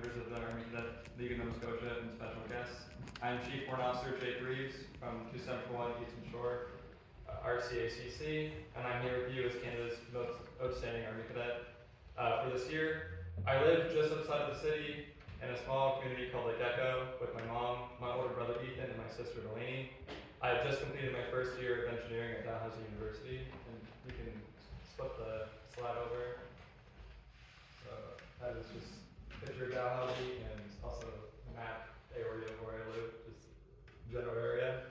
members of the Army Cadet League of Nova Scotia, and special guests. I'm Chief Warrant Officer Jake Reeves from 271 Eastern Shore, RCACC, and I'm here with you as Canada's most outstanding Army Cadet. For this year, I live just outside of the city in a small community called Lake Echo with my mom, my older brother Ethan, and my sister Delaney. I have just completed my first year of engineering at Dalhousie University, and you can flip the slide over. So that is just a picture of Dalhousie and also a map area of where I live, just general area.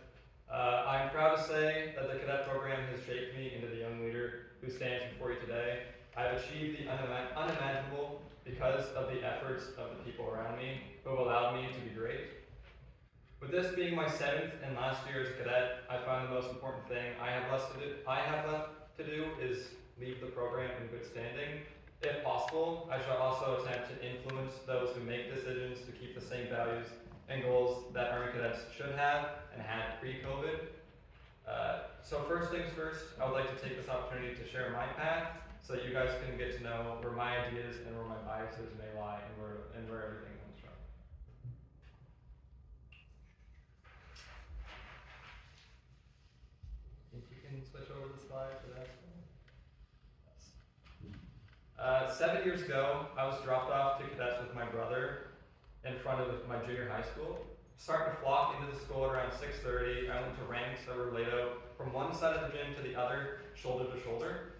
I'm proud to say that the cadet program has shaped me into the young leader who stands before you today. I've achieved the unimaginable because of the efforts of the people around me who have allowed me to be great. With this being my 7th and last year as a cadet, I find the most important thing I have left to do is leave the program in good standing. If possible, I shall also attempt to influence those who make decisions to keep the same values and goals that Army cadets should have and had pre-COVID. So first things first, I would like to take this opportunity to share my path so you guys can get to know where my ideas and where my biases may lie and where everything comes from. If you can switch over the slide for that. Yes. 7 years ago, I was dropped off to cadets with my brother in front of my junior high school. Starting to flock into the school at around 6:30, I went to ranks that were laid out from one side of the gym to the other, shoulder to shoulder.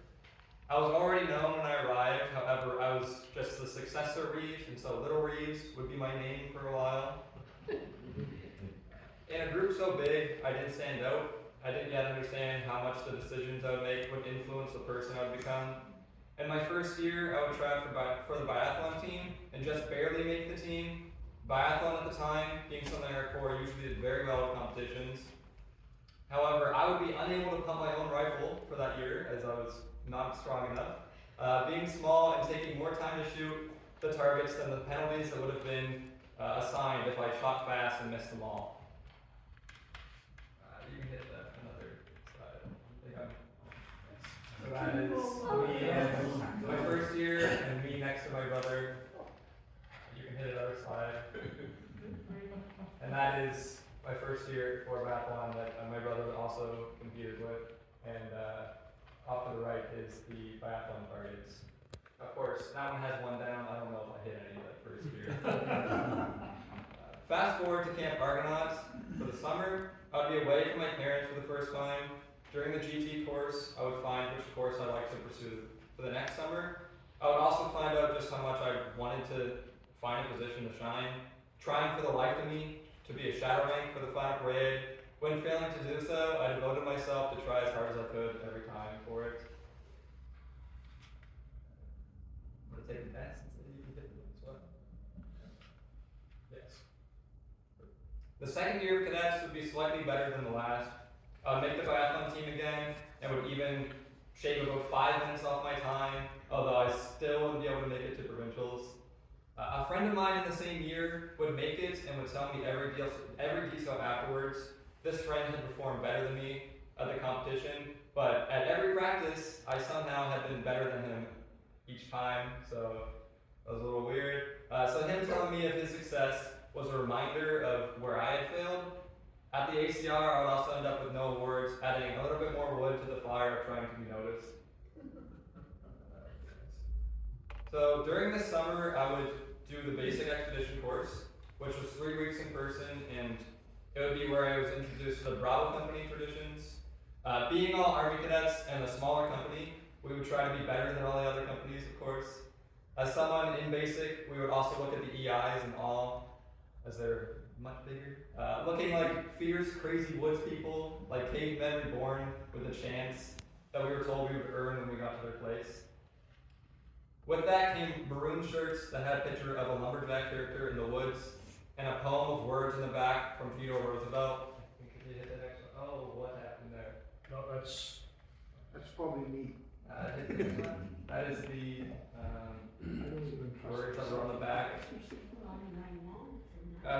I was already known when I arrived, however, I was just the successor Reeves, and so Little Reeves would be my name for a while. In a group so big, I didn't stand out. I didn't yet understand how much the decisions I would make would influence the person I would become. In my first year, I would try out for the biathlon team and just barely make the team. Biathlon at the time, being something our Corps usually did very well in competitions. However, I would be unable to pump my own rifle for that year as I was not strong enough. Being small and taking more time to shoot the targets than the penalties that would have been assigned if I shot fast and missed them all. You can hit that another slide. So that is me in my first year and me next to my brother. You can hit another slide. And that is my first year for biathlon that my brother also competed with. And off to the right is the biathlon targets. Of course, that one has one down. I don't know if I hit any that first year. Fast forward to Camp Argonauts for the summer. I would be away from my parents for the first time. During the GT course, I would find which course I'd like to pursue for the next summer. I would also find out just how much I wanted to find a position to shine. Trying for the life of me to be a shadow rank for the final parade. When failing to do so, I devoted myself to try as hard as I could every time for it. I'm going to take the test and see if you can hit this one. Yes. The second year of cadets would be slightly better than the last. I would make the biathlon team again and would even shave about 5 minutes off my time, although I still wouldn't be able to make it to provincials. A friend of mine in the same year would make it and would tell me every detail afterwards. This friend had performed better than me at the competition, but at every practice, I somehow had been better than him each time, so that was a little weird. So him telling me of his success was a reminder of where I had failed. At the ACR, I would also end up with no awards, adding a little bit more wood to the fire of trying to be noticed. So during this summer, I would do the basic expedition course, which was 3 weeks in person, and it would be where I was introduced to the Bravo Company traditions. Being all Army cadets and a smaller company, we would try to be better than all the other companies, of course. As someone in basic, we would also look at the EIs and all, as they're much bigger. Looking like fierce, crazy woods people, like cavemen reborn with a chance that we were told we would earn when we got to their place. With that came maroon shirts that had a picture of a lumberjack character in the woods and a poem of words in the back from Theodore Roosevelt. Could you hit that next one? Oh, what happened there? No, that's probably me. That is the words that were on the back.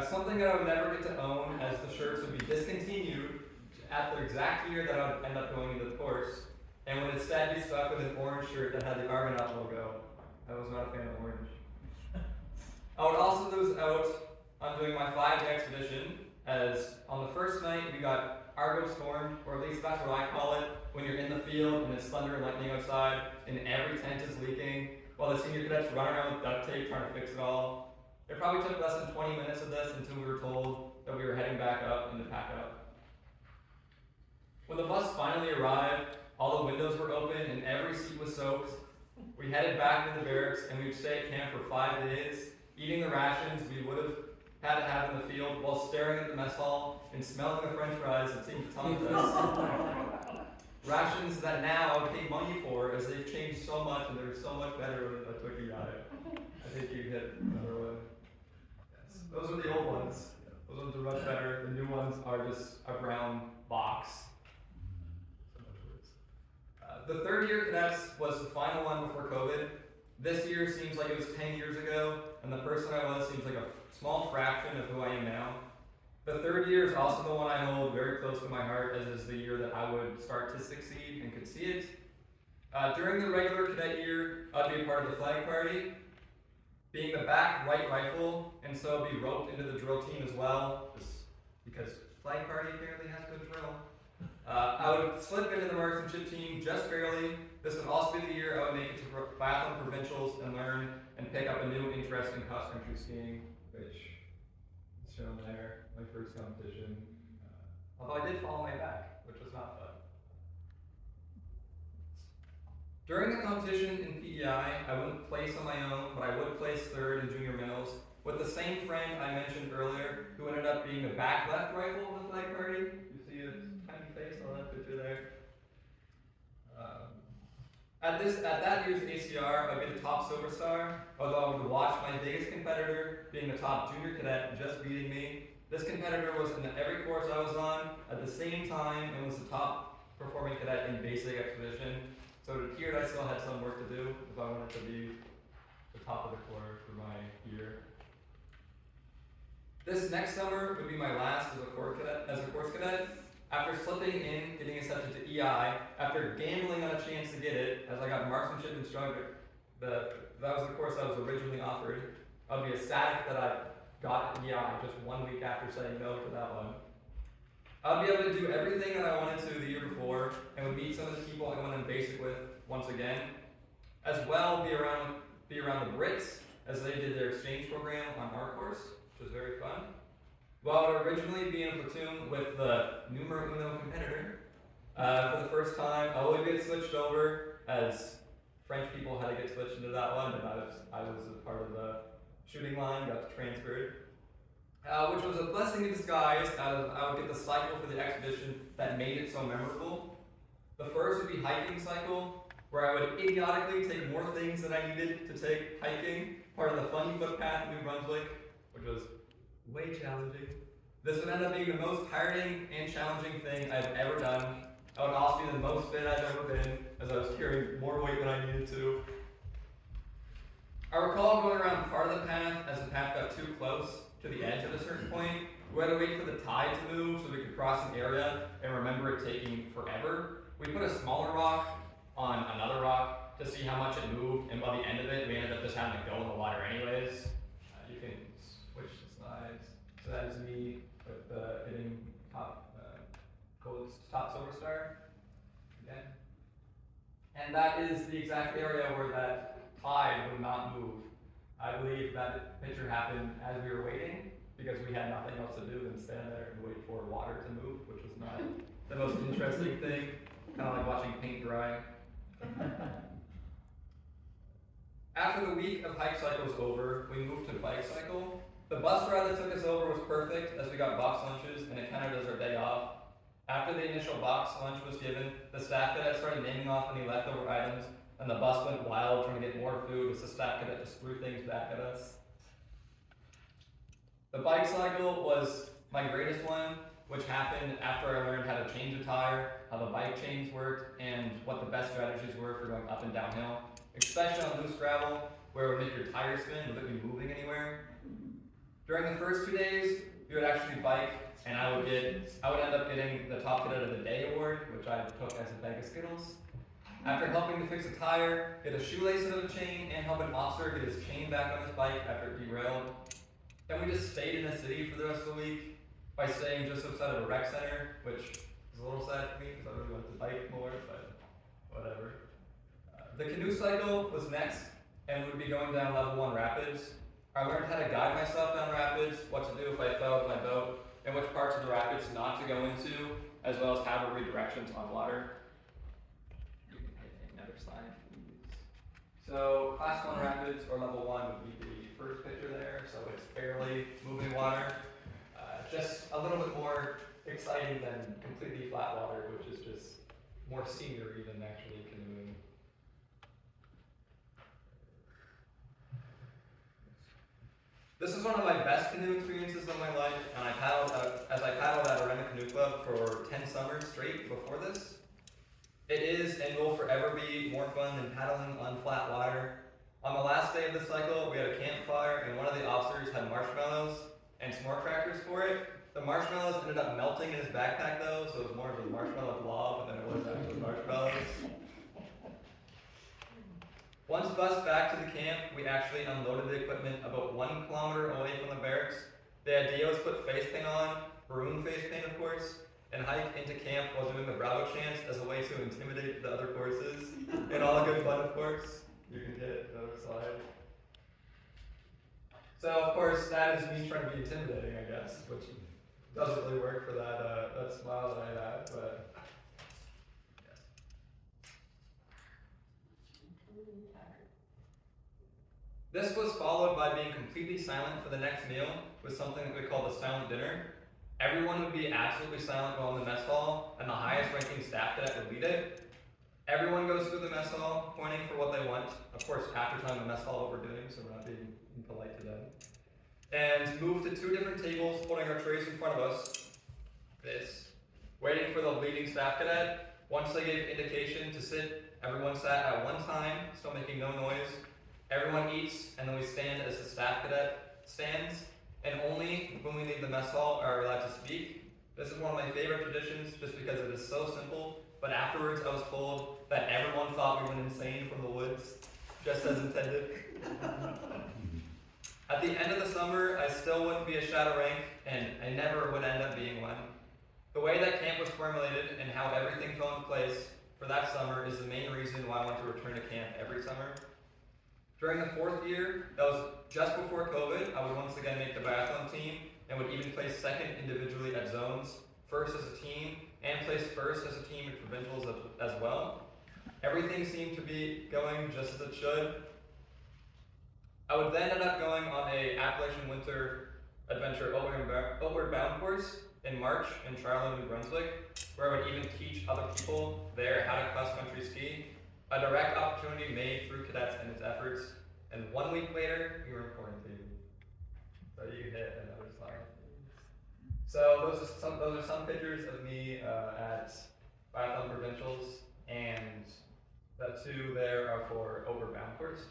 Something that I would never get to own, as the shirts would be discontinued at the exact year that I would end up going into the course, and would instead be stuck with an orange shirt that had the Argonaut logo. I was not a fan of orange. I would also lose out on doing my 5-day expedition, as on the first night we got Argo stormed, or at least that's what I call it, when you're in the field and it's thunder and lightning outside and every tent is leaking, while the senior cadets run around with duct tape trying to fix it all. It probably took less than 20 minutes of this until we were told that we were heading back up and to pack up. When the bus finally arrived, all the windows were open and every seat was soaked. We headed back into the barracks and we would stay at camp for 5 days, eating the rations we would have had to have in the field while staring at the mess hall and smelling the french fries that seemed to tongue us. Rations that now I would pay money for, as they've changed so much and they're so much better with a Twiki guy. I think you hit another one. Yes. Those are the old ones. Those ones are much better. The new ones are just a brown box. So much words. The third year cadets was the final one before COVID. This year seems like it was 10 years ago, and the person I was seems like a small fraction of who I am now. The third year is also the one I hold very close to my heart, as is the year that I would start to succeed and could see it. During the regular cadet year, I'd be a part of the flag party, being the back right rifle, and so be roped into the drill team as well, just because flag party apparently has good drill. I would slip into the marksmanship team just barely. This would also be the year I would make it to biathlon provincials and learn and pick up a new interest in cross-country skiing, which is shown there. My first competition, although I did fall on my back, which was not fun. During the competition in PEI, I wouldn't place on my own, but I would place third in junior medals with the same friend I mentioned earlier, who ended up being the back left rifle of the flag party. You see his tiny face on that picture there. At that year's ACR, I'd be the top silver star, although I would watch my biggest competitor, being the top junior cadet, just beating me. This competitor was in every course I was on at the same time and was the top performing cadet in basic expedition. So it appeared I still had some work to do if I wanted to be the top of the corps for my year. This next summer would be my last as a course cadet. After slipping in, getting accepted to EI, after gambling on a chance to get it, as I got marksmanship instructor, that was the course I was originally offered. I'd be ecstatic that I got EI just 1 week after saying no to that one. I'd be able to do everything that I wanted to the year before, and would meet some of the people I went in basic with once again. As well, be around the Brits as they did their exchange program on our course, which was very fun. Well, I would originally be in a platoon with the numero uno competitor. For the first time, I would get switched over, as French people had to get switched into that one, and I was a part of the shooting line, got transferred. Which was a blessing in disguise, as I would get the cycle for the expedition that made it so memorable. The first would be hiking cycle, where I would idiotically take more things than I needed to take hiking, part of the funny footpath in New Brunswick, which was way challenging. This would end up being the most tiring and challenging thing I've ever done. I would also be the most fit I've ever been, as I was carrying more weight than I needed to. I recall going around part of the path as the path got too close to the edge at a certain point. We had to wait for the tide to move so we could cross an area and remember it taking forever. We put a smaller rock on another rock to see how much it moved, and by the end of it, we ended up just having to go in the water anyways. You can switch the slides. So that is me with hitting top silver star again. And that is the exact area where that tide would not move. I believe that picture happened as we were waiting, because we had nothing else to do than stand there and wait for water to move, which was not the most interesting thing. Kind of like watching paint dry. After the week of hike cycle was over, we moved to bike cycle. The bus ride that took us over was perfect, as we got box lunches and it counted as our day off. After the initial box lunch was given, the staff cadet started naming off any leftover items, and the bus went wild trying to get more food as the staff cadet just threw things back at us. The bike cycle was my greatest one, which happened after I learned how to change a tire, how the bike chains worked, and what the best strategies were for going up and downhill, especially on loose gravel, where it would make your tire spin without you moving anywhere. During the first 2 days, we would actually bike, and I would end up getting the top cadet of the day award, which I took as a bag of Skittles. After helping to fix a tire, get a shoelace out of a chain, and help an officer get his chain back on his bike after it derailed. Then we just stayed in the city for the rest of the week by staying just outside of a rec center, which is a little sad for me because I really wanted to bike more, but whatever. The canoe cycle was next, and we would be going down level 1 rapids. I learned how to guide myself down rapids, what to do if I fell with my boat, and which parts of the rapids not to go into, as well as how to read directions on water. You can hit another slide, please. So, class 1 rapids, or level 1, would be the first picture there, so it's barely moving water. Just a little bit more exciting than completely flat water, which is just more scenery than actually canoeing. This is one of my best canoe experiences of my life, and I paddled at Arena Canoe Club for 10 summers straight before this. It is and will forever be more fun than paddling on flat water. On the last day of the cycle, we had a campfire, and one of the officers had marshmallows and s'more crackers for it. The marshmallows ended up melting in his backpack though, so it was more of a marshmallow blob than it was actually marshmallows. Once bused back to the camp, we actually unloaded the equipment about 1 kilometer away from the barracks. The idea was put face paint on, maroon face paint of course, and hike into camp while doing the Bravo chants as a way to intimidate the other courses. And all good fun of course. You can hit another slide. So of course that is me trying to be intimidating, I guess, which doesn't really work for that smile that I had, but yes. This was followed by being completely silent for the next meal with something that we call the silent dinner. Everyone would be absolutely silent while in the mess hall, and the highest ranking staff cadet would lead it. Everyone goes through the mess hall, pointing for what they want. Of course, after time the mess hall overdoing, so we're not being impolite to them. And move to 2 different tables, holding our trays in front of us. Waiting for the leading staff cadet. Once they gave indication to sit, everyone sat at one time, still making no noise. Everyone eats, and then we stand as the staff cadet stands, and only when we leave the mess hall are we allowed to speak. This is one of my favorite traditions just because it is so simple, but afterwards I was told that everyone thought we went insane from the woods, just as intended. At the end of the summer, I still wouldn't be a shadow rank, and I never would end up being one. The way that camp was formulated and how everything fell into place for that summer is the main reason why I want to return to camp every summer. During the 4th year, that was just before COVID, I would once again make the biathlon team and would even place 2nd individually at zones, 1st as a team, and place 1st as a team at provincials as well. Everything seemed to be going just as it should. I would then end up going on a Appalachian Winter Adventure outward bound course in March in Charlotte, New Brunswick, where I would even teach other people there how to cross-country ski. A direct opportunity made through cadets and its efforts, and 1 week later, we were in quarantine. So you can hit another slide. So those are some pictures of me at biathlon provincials, and the 2 there are for outward bound course.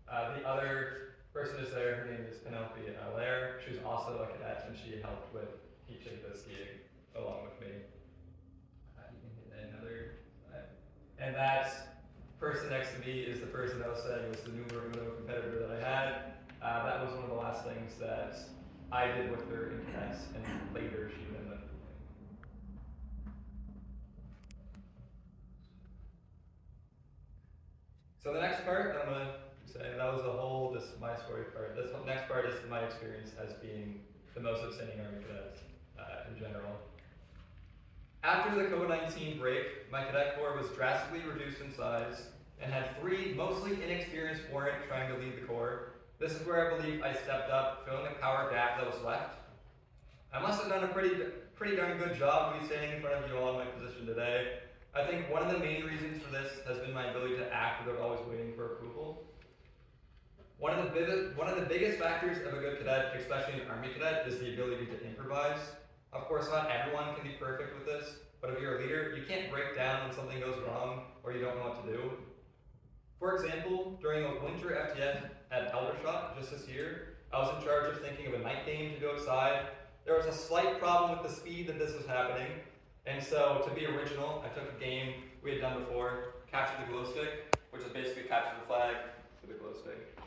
The other person is there, her name is Penelope Allaire. She was also a cadet, and she helped with teaching the skiing along with me. You can hit another slide. And that person next to me is the person that was saying was the numero uno competitor that I had. That was one of the last things that I did with her in cadets, and later she ended up doing. So the next part that I'm going to say, that was the whole, my story part. This next part is my experience as being the most outstanding Army cadet in general. After the COVID-19 break, my cadet corps was drastically reduced in size and had 3 mostly inexperienced warrant trying to lead the corps. This is where I believe I stepped up, filling the power gap that was left. I must have done a pretty darn good job to be standing in front of you all in my position today. I think one of the main reasons for this has been my ability to act without always waiting for approval. One of the biggest factors of a good cadet, especially an Army cadet, is the ability to improvise. Of course, not everyone can be perfect with this, but if you're a leader, you can't break down when something goes wrong or you don't know what to do. For example, during a winter FTS at Aldershot just this year, I was in charge of thinking of a night game to go outside. There was a slight problem with the speed that this was happening, and so to be original, I took a game we had done before, capture the glow stick, which is basically capture the flag with a glow stick.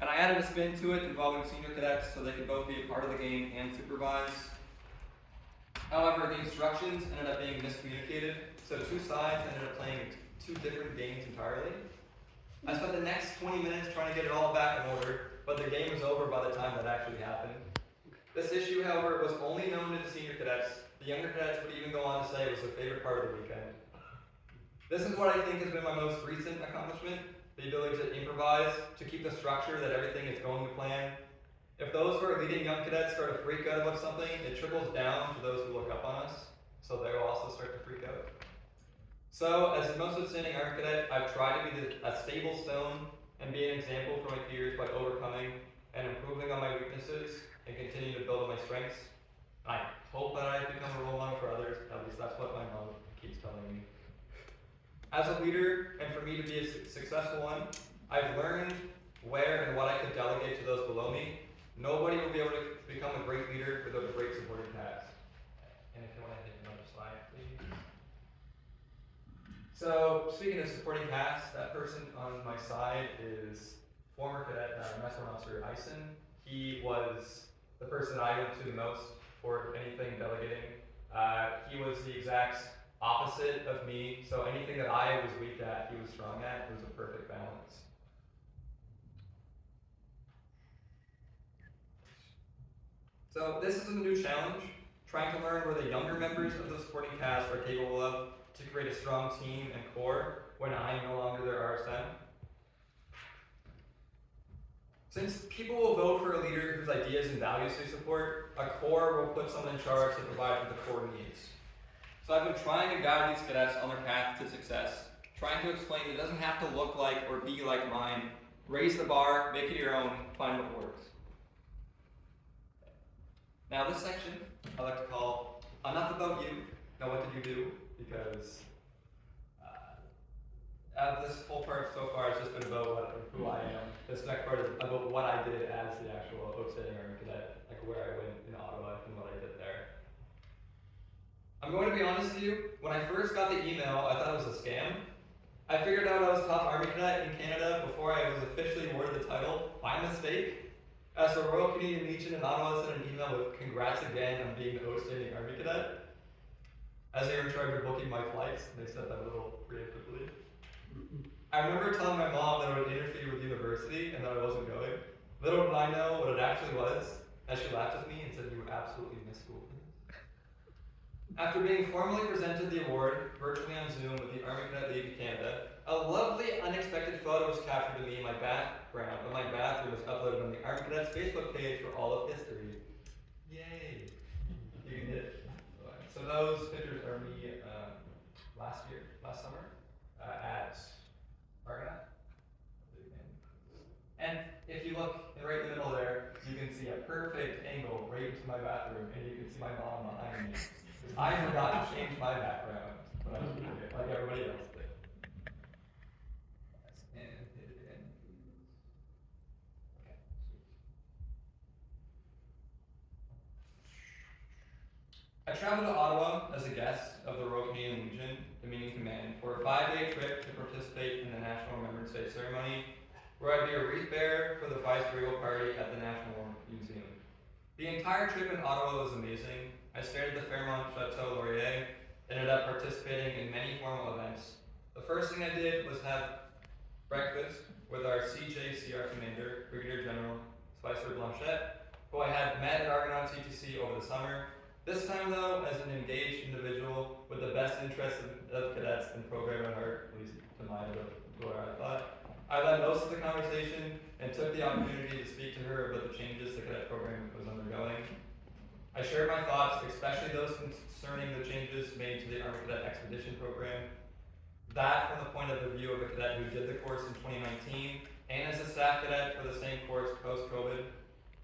And I added a spin to it involving senior cadets so they could both be a part of the game and supervise. However, the instructions ended up being miscommunicated, so two sides ended up playing two different games entirely. I spent the next 20 minutes trying to get it all back in order, but the game was over by the time that actually happened. This issue, however, was only known to the senior cadets. The younger cadets would even go on to say it was their favorite part of the weekend. This is what I think has been my most recent accomplishment, the ability to improvise, to keep the structure that everything is going to plan. If those who are leading young cadets start to freak out about something, it trickles down to those who look up on us, so they will also start to freak out. So, as the most outstanding Army Cadet, I've tried to be a stable stone and be an example for my peers by overcoming and improving on my weaknesses and continue to build on my strengths. I hope that I become a role model for others, at least that's what my mom keeps telling me. As a leader, and for me to be a successful one, I've learned where and what I could delegate to those below me. Nobody will be able to become a great leader without a great supporting cast. And if you want to hit another slide, please. So, speaking of supporting cast, that person on my side is former cadet Master Officer Eisen. He was the person I went to the most for anything delegating. He was the exact opposite of me, so anything that I was weak at, he was strong at. It was a perfect balance. So this is a new challenge, trying to learn where the younger members of the supporting cast are capable of to create a strong team and core when I am no longer their RSM. Since people will vote for a leader whose ideas and values they support, a core will put someone in charge to provide what the core needs. So I've been trying to guide these cadets on their path to success, trying to explain that it doesn't have to look like or be like mine. Raise the bar, make it your own, find what works. Now this section I like to call Enough About You, Now What Did You Do? Because this whole part so far has just been about who I am. This next part is about what I did as the actual outstanding Army Cadet, like where I went in Ottawa and what I did there. I'm going to be honest with you, when I first got the email, I thought it was a scam. I figured out I was top Army Cadet in Canada before I was officially awarded the title by mistake. As the Royal Canadian Legion in Ottawa sent an email with congrats again on being the outstanding Army Cadet. As they were in charge of booking my flights, they said that a little preemptively. I remember telling my mom that it would interfere with university and that I wasn't going. Little did I know what it actually was, as she laughed with me and said, "You absolutely missed school." After being formally presented the award, virtually on Zoom with the Army Cadet League of Canada, a lovely, unexpected photo was captured of me in my background, and my bathroom was uploaded on the Army Cadets Facebook page for all of history. Yay! You can hit it. So those pictures are me last summer, at Argonauts. And if you look right in the middle there, you can see a perfect angle right into my bathroom, and you can see my mom behind me. I forgot to change my background, but I was doing it like everybody else did. And hit it again. Okay. I traveled to Ottawa as a guest of the Royal Canadian Legion, Dominion Command, for a 5-day trip to participate in the National Remembrance Day ceremony, where I'd be a wreath bearer for the Viceroyal Party at the National War Museum. The entire trip in Ottawa was amazing. I stayed at the Fairmont Chateau Laurier, ended up participating in many formal events. The first thing I did was have breakfast with our CJCR commander, Brigadier General Spicer Blanchette, who I had met at Argonaut CTC over the summer. This time though, as an engaged individual with the best interests of cadets and program at heart, at least to mine, to where I thought. I led most of the conversation and took the opportunity to speak to her about the changes the cadet program was undergoing. I shared my thoughts, especially those concerning the changes made to the Army Cadet Expedition Program. That from the point of view of a cadet who did the course in 2019, and as a staff cadet for the same course post-COVID.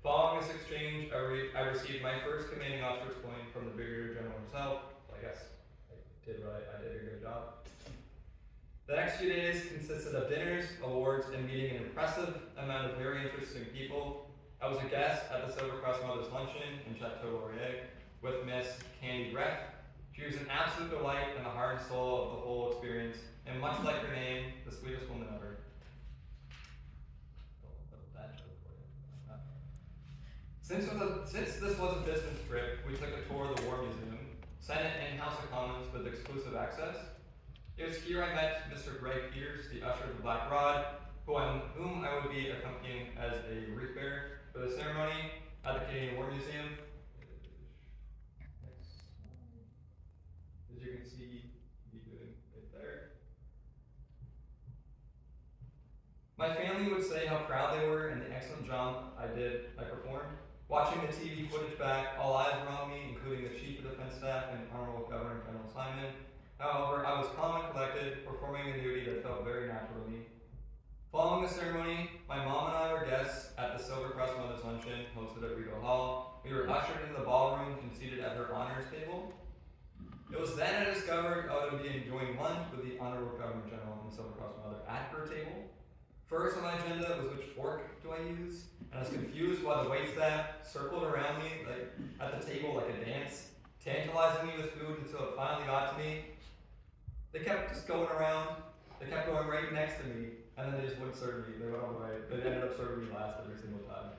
Following this exchange, I received my first commanding officer's point from the Brigadier General himself. I guess I did a good job. The next few days consisted of dinners, awards, and meeting an impressive amount of very interesting people. I was a guest at the Silver Cross Mothers Luncheon in Chateau Laurier with Miss Candy Breck. She was an absolute delight and the heart and soul of the whole experience, and much like her name, the sweetest woman ever. That joke for you. Since this was a business trip, we took a tour of the War Museum, Senate and House of Commons with exclusive access. It was here I met Mr. Greg Peters, the usher of the Black Rod, whom I would be accompanying as a wreath bearer for the ceremony at the Canadian War Museum. As you can see, me doing it there. My family would say how proud they were and the excellent job I performed. Watching the TV footage back, all eyes were on me, including the Chief of Defense Staff and Honorable Governor General Simon. However, I was calm and collected, performing a duty that felt very natural to me. Following the ceremony, my mom and I were guests at the Silver Cross Mothers Luncheon hosted at Regal Hall. We were ushered into the ballroom and seated at her honors table. It was then I discovered I would be enjoying lunch with the Honorable Governor General and Silver Cross Mother at her table. First on my agenda was which fork do I use, and I was confused why the waitstaff circled around me at the table like a dance, tantalizing me with food until it finally got to me. They kept just going around. They kept going right next to me, and then they just wouldn't serve me. They went all the way. They ended up serving me last every single time.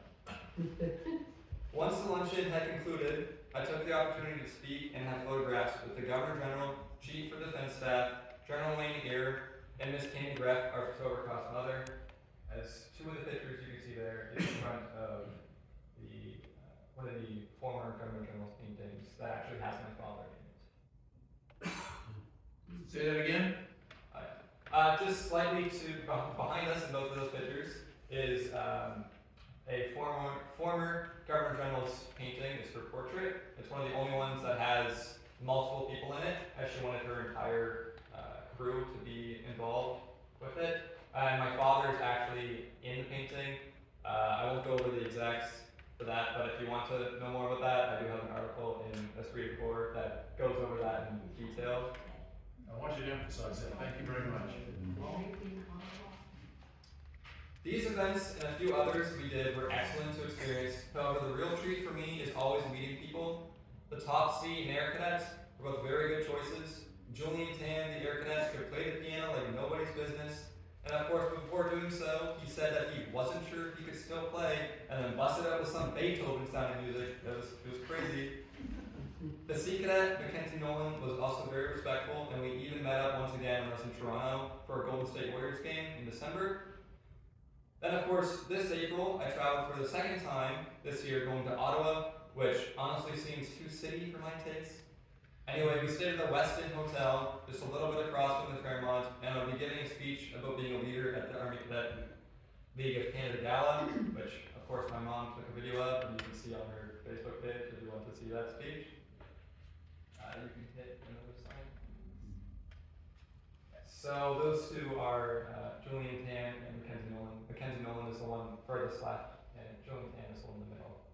Once the luncheon had concluded, I took the opportunity to speak and have photographs with the Governor General, Chief of Defense Staff, General Wayne Ear, and Miss Candy Greff, our Silver Cross Mother. As two of the pictures you can see there is in front of one of the former Governor General's paintings that actually has my father in it. Say that again? Just slightly behind us in both of those pictures is a former Governor General's painting. It's her portrait. It's one of the only ones that has multiple people in it, as she wanted her entire crew to be involved with it. And my father is actually in the painting. I won't go over the exacts for that, but if you want to know more about that, I do have an article in Esprit de Corps that goes over that in detail. I want you to emphasize that. Thank you very much. These events and a few others we did were excellent to experience. However, the real treat for me is always meeting people. The Top C and Air Cadets were both very good choices. Julian Tan, the Air Cadet, could play the piano like nobody's business. And of course, before doing so, he said that he wasn't sure if he could still play, and then busted out with some Beethoven sounding music. It was crazy. The Sea Cadet, Mackenzie Nolan, was also very respectful, and we even met up once again when I was in Toronto for a Golden State Warriors game in December. Then, of course, this April, I traveled for the second time this year going to Ottawa, which honestly seems too city for my taste. Anyway, we stayed at the Westin Hotel, just a little bit across from the Fairmont, and I'll be giving a speech about being a leader at the Army Cadet League of Canada Gala, which, of course, my mom took a video of, and you can see on her Facebook page if you want to see that speech. You can hit another slide. So those two are Julian Tan and Mackenzie Nolan. Mackenzie Nolan is the one furthest left, and Julian Tan is the one in the middle.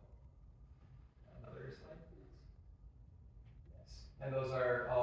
Another slide, please. Yes. And those are all